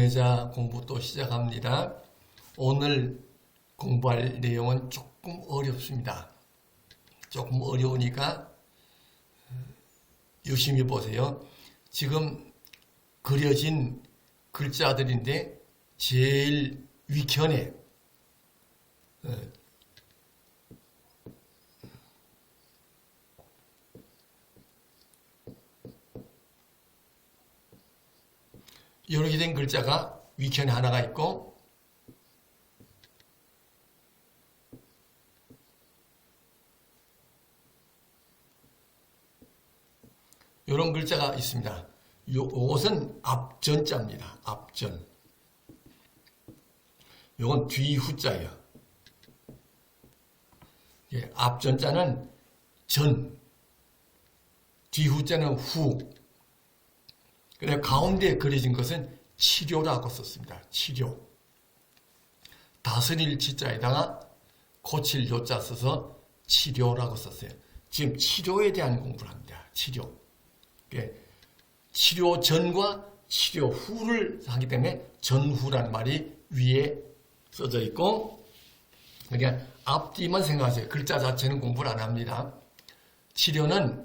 공회자 공부 또 시작합니다. 오늘 공부할 내용은 조금 어렵습니다. 조금 어려우니까 유심히 보세요. 지금 그려진 글자들인데 제일 위편에 이렇게 된 글자가 위편에 하나가 있고 이런 글자가 있습니다. 요것은 앞전자입니다. 앞전. 요건 뒤후자예요. 예, 앞전자는 전, 뒤후자는 후. 그래서 가운데 그려진 것은 치료라고 썼습니다. 치료. 다스릴 치자에다가 고칠 요자 써서 치료라고 썼어요. 지금 치료에 대한 공부를 합니다. 치료. 치료 전과 치료 후를 하기 때문에 전후라는 말이 위에 써져 있고, 그러니까 앞뒤만 생각하세요. 글자 자체는 공부를 안 합니다. 치료는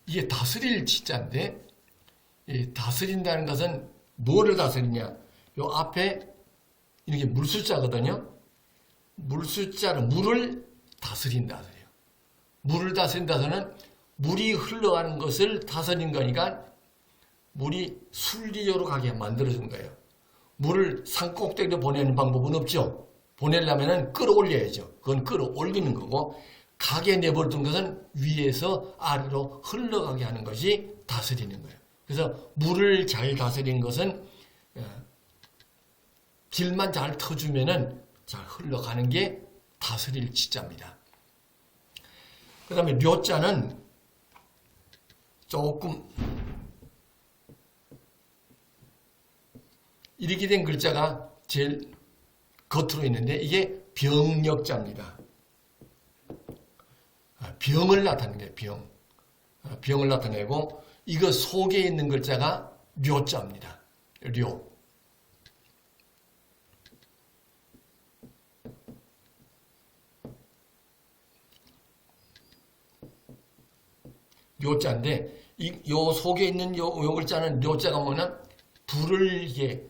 이게 다스릴 치자인데, 이 다스린다는 것은 뭐를 다스리냐? 요 앞에 이렇게 물숫자거든요. 물숫자는 물을 다스린다. 물을 다스린다서는 물이 흘러가는 것을 다스린 거니까 물이 순리적으로 가게 만들어준 거예요. 물을 산꼭대기로 보내는 방법은 없죠. 보내려면 끌어올려야죠. 그건 끌어올리는 거고, 가게 내버려둔 것은 위에서 아래로 흘러가게 하는 것이 다스리는 거예요. 그래서 물을 잘 다스리는 것은 길만 잘 터주면은 잘 흘러가는 게 다스릴 치자입니다. 그 다음에 료자는 조금 이렇게 된 글자가 제일 겉으로 있는데 이게 병력자입니다. 병을 나타내는 거예요. 병. 병을 나타내고 이거 속에 있는 글자가 료자입니다. 료. 료자인데 요 속에 있는 요 글자는 료자가 뭐냐? 불을 이게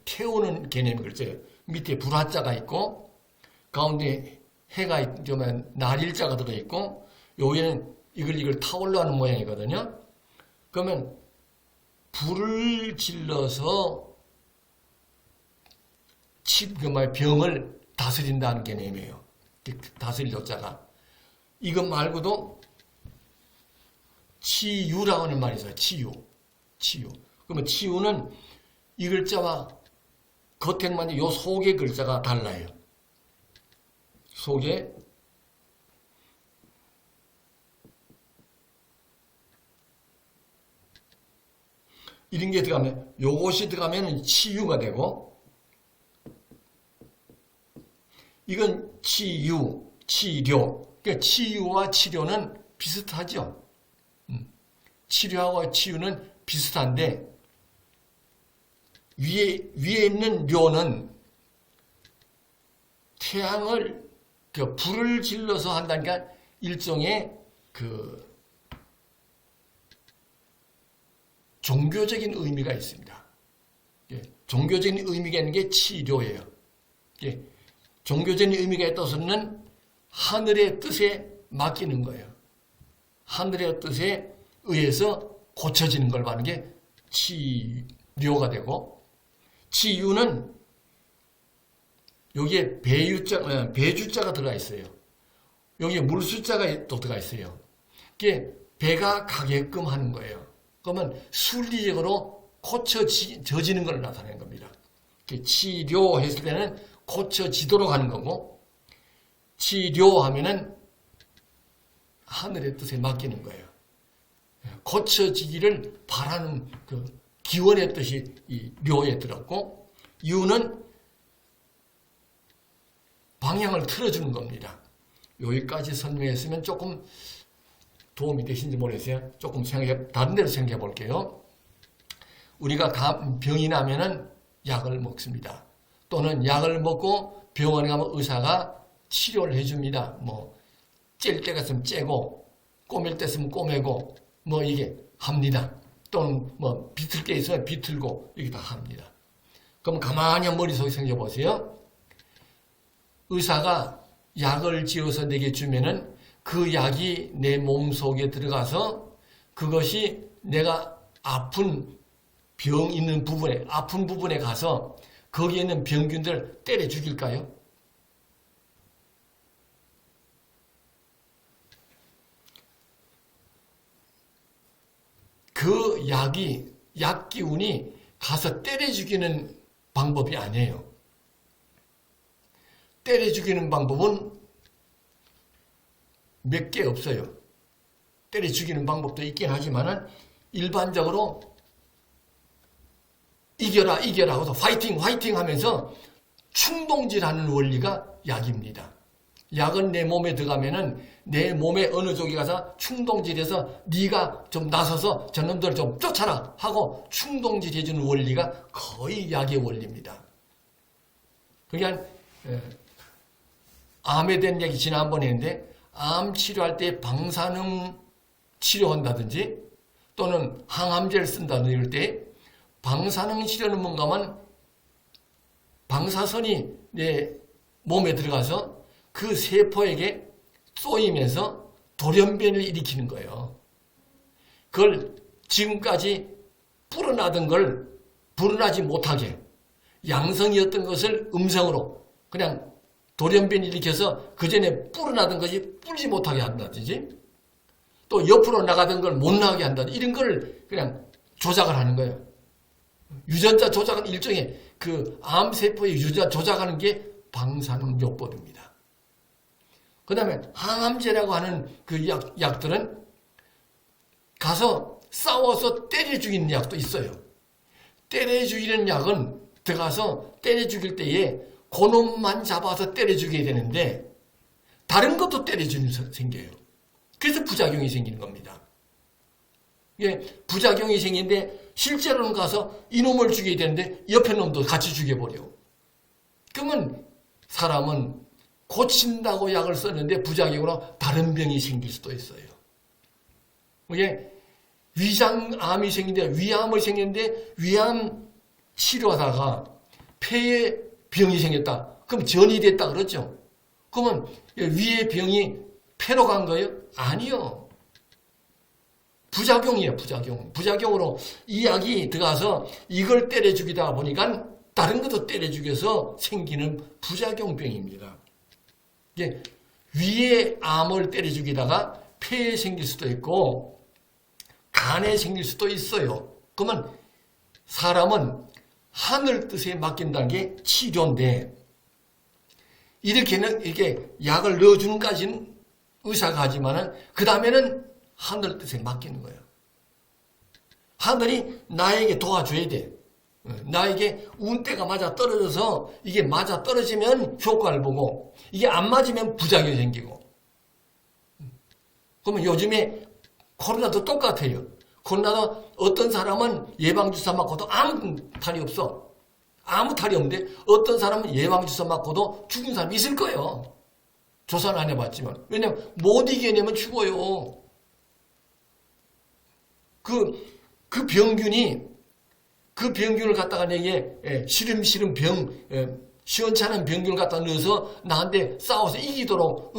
태우는 개념의 글자예요. 밑에 불화자가 있고 가운데 해가 있으면 날일자가 들어있고 여기에는 이걸 타올라하는 모양이거든요. 그러면 불을 질러서 병을 다스린다는 개념이에요. 다스릴 요자가. 이것 말고도 치유라고 하는 말이 있어요. 치유. 그러면 치유는 이 글자와 겉에만 요 속의 글자가 달라요. 속에 이런 게 들어가면 요것이 들어가면 치유가 되고 이건 치유, 치료. 그러니까 치유와 치료는 비슷하죠. 치료하고 치유는 비슷한데 위에 있는 료는 태양을 불을 질러서 한다니까 일종의 종교적인 의미가 있습니다. 종교적인 의미가 있는 게 치료예요. 종교적인 의미가 있다서는 하늘의 뜻에 맡기는 거예요. 하늘의 뜻에 의해서 고쳐지는 걸 말하는 게 치료가 되고, 치유는 여기에 배주자가 들어가 있어요. 여기에 물숫자가 또 들어가 있어요. 이게 배가 가게끔 하는 거예요. 그러면 순리적으로 고쳐지는 걸 나타내는 겁니다. 치료했을 때는 고쳐지도록 하는 거고, 치료하면은 하늘의 뜻에 맡기는 거예요. 고쳐지기를 바라는 기원의 뜻이 이 료에 들었고, 유는 방향을 틀어주는 겁니다. 여기까지 설명했으면 조금 도움이 되신지 모르겠어요. 조금 다른 데로 생각해 볼게요. 우리가 병이 나면은 약을 먹습니다. 또는 약을 먹고 병원에 가면 의사가 치료를 해줍니다. 찔 때가 있으면 째고, 꼬맬 때 있으면 꼬매고, 이게 합니다. 또는 비틀 게 있으면 비틀고, 이게 다 합니다. 그럼 가만히 머릿속에 생각해보세요. 의사가 약을 지어서 내게 주면은 그 약이 내 몸속에 들어가서 그것이 내가 아픈 병 있는 부분에, 아픈 부분에 가서 거기에 있는 병균들을 때려 죽일까요? 그 약 기운이 가서 때려 죽이는 방법이 아니에요. 때려 죽이는 방법은 몇 개 없어요. 때려 죽이는 방법도 있긴 하지만은 일반적으로 이겨라 하고서 화이팅 하면서 충동질하는 원리가 약입니다. 약은 내 몸에 들어가면은 내 몸의 어느 쪽에 가서 충동질해서 네가 좀 나서서 저놈들을 좀 쫓아라 하고 충동질해주는 원리가 거의 약의 원리입니다. 그러니까 암에 대한 얘기 지난번에 했는데 암 치료할 때 방사능 치료한다든지 또는 항암제를 쓴다든지 이럴 때 방사능 치료는 뭔가 하면 방사선이 내 몸에 들어가서 그 세포에게 쏘이면서 돌연변을 일으키는 거예요. 그걸 지금까지 불어나던 걸 불어나지 못하게 양성이었던 것을 음성으로 그냥 돌연변을 일으켜서 그 전에 불어나던 것이 불지 못하게 한다든지 또 옆으로 나가던 걸 못 나가게 한다든지 이런 걸 그냥 조작을 하는 거예요. 유전자 조작은 일종의 그 암세포의 유전자 조작하는 게 방사능 요법입니다. 그 다음에 항암제라고 하는 그 약들은 가서 싸워서 때려 죽이는 약도 있어요. 때려 죽이는 약은 들어가서 때려 죽일 때에 그놈만 잡아서 때려 죽여야 되는데 다른 것도 때려 죽이면 생겨요. 그래서 부작용이 생기는 겁니다. 이게 부작용이 생기는데 실제로는 가서 이놈을 죽여야 되는데 옆에 놈도 같이 죽여버려. 그러면 사람은 고친다고 약을 썼는데 부작용으로 다른 병이 생길 수도 있어요. 이게 위장암이 생기는데 위암을 생겼는데 위암 치료하다가 폐에 병이 생겼다. 그럼 전이 됐다 그러죠. 그러면 위에 병이 폐로 간 거예요? 아니요. 부작용이에요. 부작용으로 이 약이 들어가서 이걸 때려 죽이다 보니까 다른 것도 때려 죽여서 생기는 부작용병입니다. 이게 위에 암을 때려 죽이다가 폐에 생길 수도 있고 간에 생길 수도 있어요. 그러면 사람은 하늘 뜻에 맡긴다는 게 치료인데 이렇게는 이렇게 약을 넣어주는 까지는 의사가 하지만은 그 다음에는 하늘 뜻에 맡기는 거예요. 하늘이 나에게 도와줘야 돼. 나에게 운대가 맞아 떨어져서 이게 맞아 떨어지면 효과를 보고 이게 안 맞으면 부작용이 생기고. 그러면 요즘에 코로나도 똑같아요. 코로나도 어떤 사람은 예방주사 맞고도 아무 탈이 없어. 아무 탈이 없는데 어떤 사람은 예방주사 맞고도 죽은 사람이 있을 거예요. 조사는 안 해봤지만. 왜냐면 못 이겨내면 죽어요. 그 병균을 갖다가 내게 시름시름 시원찮은 병균을 갖다 넣어서 나한테 싸워서 이기도록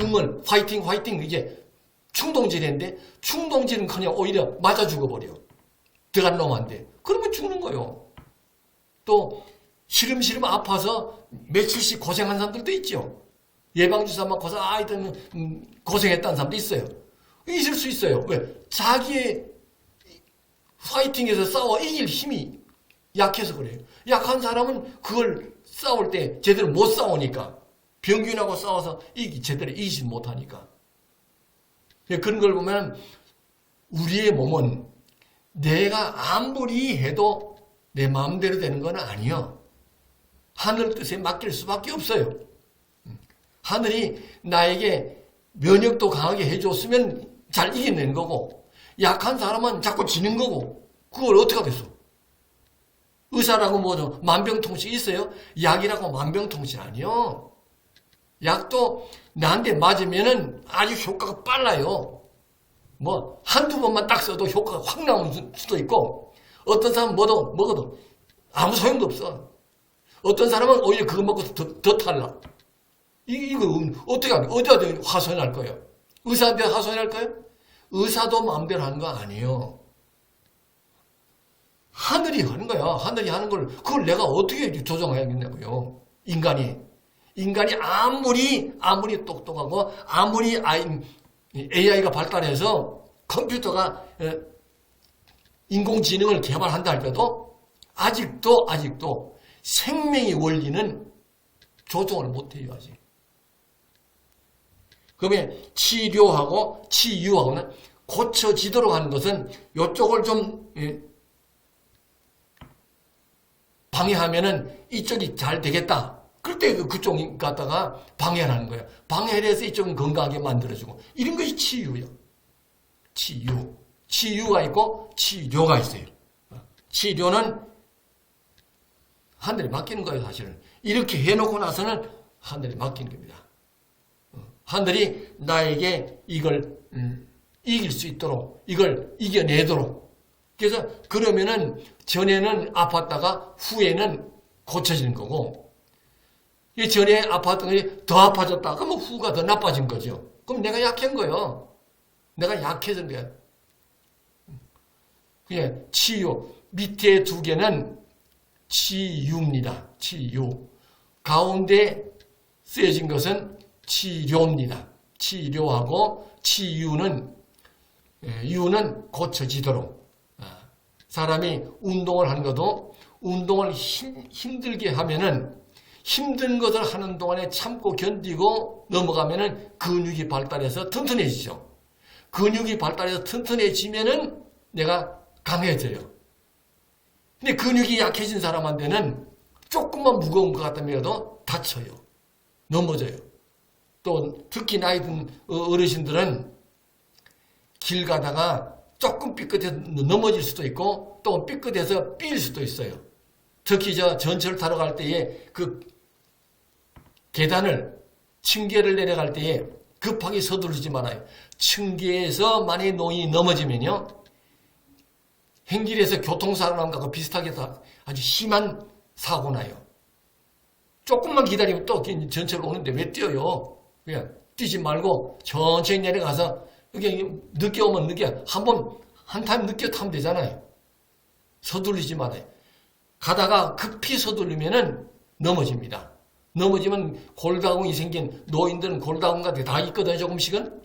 화이팅 이게 충동질인데 충동질은 그냥 오히려 맞아 죽어버려. 들어간 놈한테. 그러면 죽는 거예요. 또 시름시름 아파서 며칠씩 고생한 사람들도 있죠. 예방주사 맞고서 고생했다는 사람도 있어요. 있을 수 있어요. 왜? 자기의 파이팅에서 싸워 이길 힘이 약해서 그래요. 약한 사람은 그걸 싸울 때 제대로 못 싸우니까 병균하고 싸워서 제대로 이기지 못하니까. 그런 걸 보면 우리의 몸은 내가 아무리 해도 내 마음대로 되는 건 아니요. 하늘 뜻에 맡길 수밖에 없어요. 하늘이 나에게 면역도 강하게 해줬으면 잘 이겨내는 거고, 약한 사람은 자꾸 지는 거고, 그걸 어떻게 하겠어? 의사라고 뭐 만병통치 있어요? 약이라고 만병통치 아니요. 약도 나한테 맞으면은 아주 효과가 빨라요. 뭐 한두 번만 딱 써도 효과가 확 나올 수도 있고, 어떤 사람은 먹어도 아무 소용도 없어. 어떤 사람은 오히려 그거 먹고 더 탈락. 이거 어떻게 하면 어디한테 하소연할 거예요? 의사한테 하소연할 거예요? 의사도 마음대로 하는 거 아니에요. 하늘이 하는 거야. 하늘이 하는 걸 그걸 내가 어떻게 조정해야겠냐고요. 인간이 아무리 똑똑하고 아무리 AI가 발달해서 컴퓨터가 인공지능을 개발한다 할때도 아직도 생명의 원리는 조정을 못해요. 아직. 그러면 치료하고 치유하고는 고쳐지도록 하는 것은 이쪽을 좀 방해하면은 이쪽이 잘 되겠다. 그럴 때 그쪽 갖다가 방해를 하는 거예요. 방해를 해서 이쪽은 건강하게 만들어주고. 이런 것이 치유예요. 치유가 있고 치료가 있어요. 치료는 하늘에 맡기는 거예요, 사실은. 이렇게 해놓고 나서는 하늘에 맡기는 겁니다. 하늘이 나에게 이걸 이길 수 있도록, 이걸 이겨내도록. 그래서 그러면은 전에는 아팠다가 후에는 고쳐지는 거고, 전에 아팠던 것이 더 아파졌다. 그러면 후가 더 나빠진 거죠. 그럼 내가 약한 거예요. 내가 약해서 그래. 그냥 치유. 밑에 두 개는 치유입니다. 치유. 가운데 쓰여진 것은 치료입니다. 치료하고 치유는 유는 고쳐지도록. 사람이 운동을 하는 것도 운동을 힘들게 하면은 힘든 것을 하는 동안에 참고 견디고 넘어가면은 근육이 발달해서 튼튼해지죠. 근육이 발달해서 튼튼해지면은 내가 강해져요. 근데 근육이 약해진 사람한테는 조금만 무거운 것 같다면도 다쳐요. 넘어져요. 또 특히 나이 든 어르신들은 길 가다가 조금 삐끗해서 넘어질 수도 있고 또 삐끗해서 삘 수도 있어요. 특히 전철 타러 갈 때에 그 계단을 층계를 내려갈 때에 급하게 서두르지 말아요. 층계에서 만약에 노인이 넘어지면요, 행길에서 교통사고랑과 비슷하게 아주 심한 사고 나요. 조금만 기다리면 또 전철 오는데 왜 뛰어요? 그냥 뛰지 말고 천천히 내려가서 이게 늦게 오면 늦게 한 타임 늦게 타면 되잖아요. 서둘리지 말아요. 가다가 급히 서둘리면은 넘어집니다. 넘어지면 골다공이 생긴 노인들은 골다공 같은 게 다 있거든요, 조금씩은.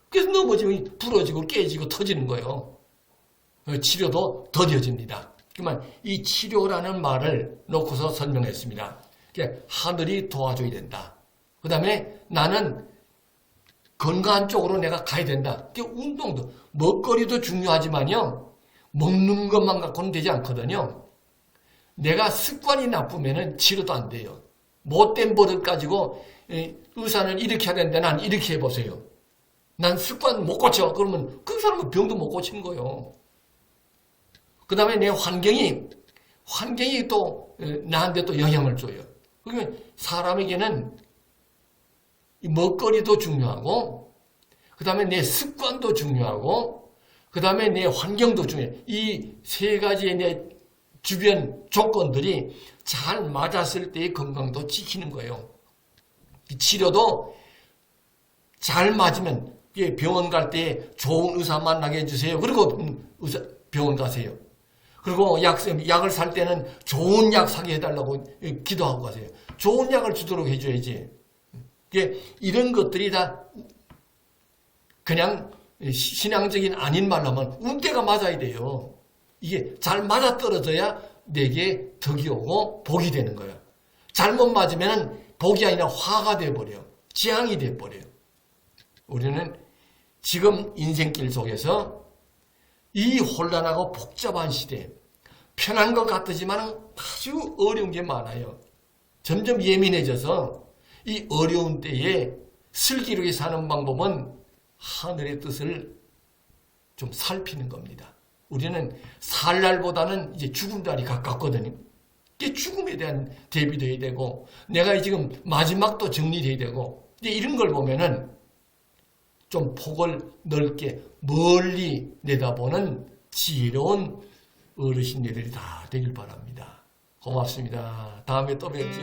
그래서 넘어지면 부러지고 깨지고 터지는 거예요. 치료도 더뎌집니다. 그러면 이 치료라는 말을 놓고서 설명했습니다. 하늘이 도와줘야 된다. 그 다음에 나는 건강한 쪽으로 내가 가야 된다. 운동도, 먹거리도 중요하지만요, 먹는 것만 갖고는 되지 않거든요. 내가 습관이 나쁘면은 치료도 안 돼요. 못된 버릇 가지고 의사는 이렇게 해야 되는데 난 이렇게 해보세요. 난 습관 못 고쳐. 그러면 그 사람은 병도 못 고치는 거예요. 그 다음에 내 환경이 또 나한테 또 영향을 줘요. 그러면 사람에게는 먹거리도 중요하고, 그 다음에 내 습관도 중요하고, 그 다음에 내 환경도 중요해요. 이 세 가지의 내 주변 조건들이 잘 맞았을 때의 건강도 지키는 거예요. 치료도 잘 맞으면 병원 갈 때 좋은 의사 만나게 해주세요. 그리고 병원 가세요. 그리고 약을 살 때는 좋은 약 사게 해달라고 기도하고 가세요. 좋은 약을 주도록 해줘야지. 이런 것들이 다 그냥 신앙적인 아닌 말로 하면 운때가 맞아야 돼요. 이게 잘 맞아떨어져야 내게 덕이 오고 복이 되는 거예요. 잘못 맞으면 복이 아니라 화가 돼버려요. 재앙이 돼버려요. 우리는 지금 인생길 속에서 이 혼란하고 복잡한 시대에 편한 것 같지만 아주 어려운 게 많아요. 점점 예민해져서 이 어려운 때에 슬기롭게 사는 방법은 하늘의 뜻을 좀 살피는 겁니다. 우리는 살 날보다는 이제 죽은 날이 가깝거든요. 이게 죽음에 대한 대비도 해야 되고, 내가 지금 마지막도 정리돼야 되고, 이제 이런 걸 보면은 좀 폭을 넓게 멀리 내다보는 지혜로운 어르신들이 다 되길 바랍니다. 고맙습니다. 다음에 또 뵙죠.